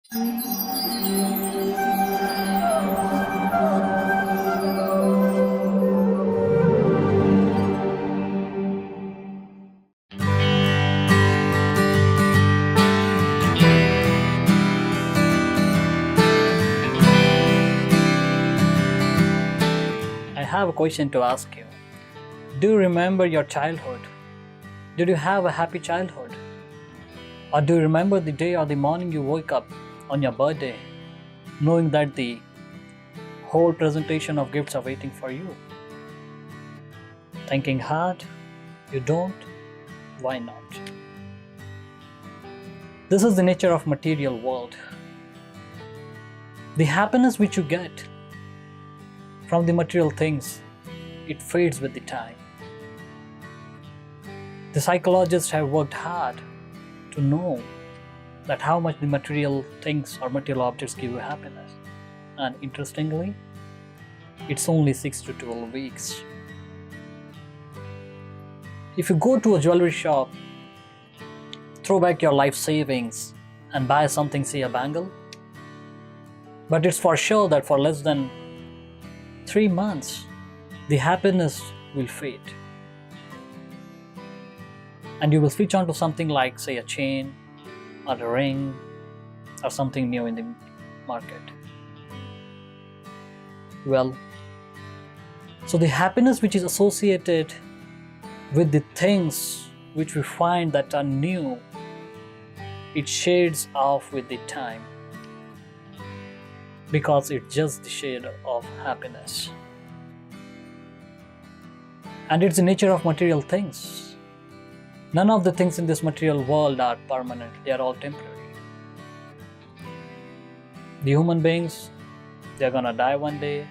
I have a question to ask you. Do you remember your childhood? Did you have a happy childhood? Or do you remember the day or the morning you woke up on your birthday, knowing that the whole presentation of gifts are waiting for you? Thinking hard? You don't? Why not? This is the nature of material world. The happiness which you get from the material things, it fades with the time. The psychologists have worked hard to know that how much the material things or material objects give you happiness. And interestingly, it's only 6 to 12 weeks. If you go to a jewelry shop, throw back your life savings and buy something, say a bangle, but it's for sure that for less than 3 months, the happiness will fade. And you will switch on to something like, say, a chain or a ring or something new in the market. Well, so the happiness which is associated with the things which we find that are new, it shades off with the time, because it's just the shade of happiness. And it's the nature of material things. None of the things in this material world are permanent, they are all temporary. The human beings, they are gonna die one day.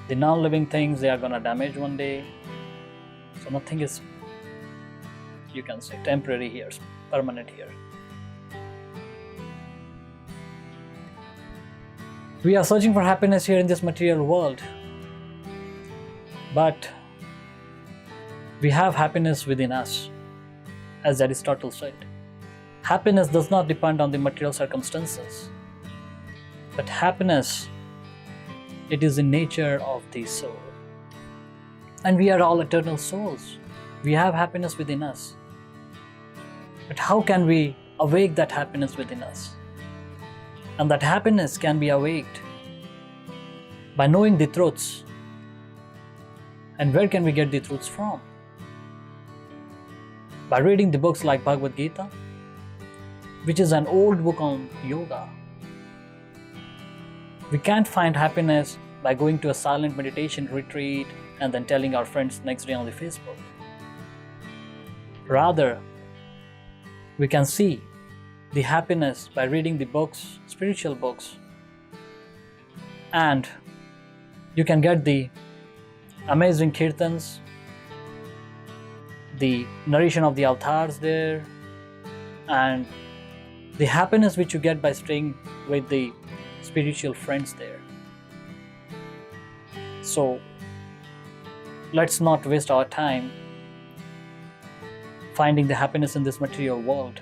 The non-living things, they are gonna damage one day. So nothing is, you can say, temporary here, permanent here. We are searching for happiness here in this material world, but we have happiness within us, as Aristotle said. Happiness does not depend on the material circumstances, but happiness, it is the nature of the soul. And we are all eternal souls. We have happiness within us. But how can we awake that happiness within us? And that happiness can be awaked by knowing the truths. And where can we get the truths from? By reading the books like Bhagavad Gita, which is an old book on yoga. We can't find happiness by going to a silent meditation retreat and then telling our friends next day on the Facebook. Rather, we can see the happiness by reading the books, spiritual books, and you can get the amazing Kirtans, the narration of the avatars there, and the happiness which you get by staying with the spiritual friends there. So let's not waste our time finding the happiness in this material world,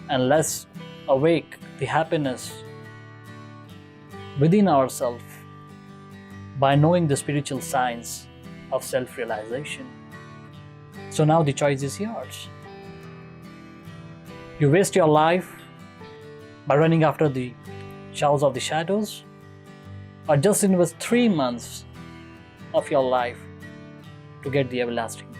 and let's awake the happiness within ourselves by knowing the spiritual science of self-realization. So now the choice is yours. You waste your life by running after the chows of the shadows, or just invest 3 months of your life to get the everlasting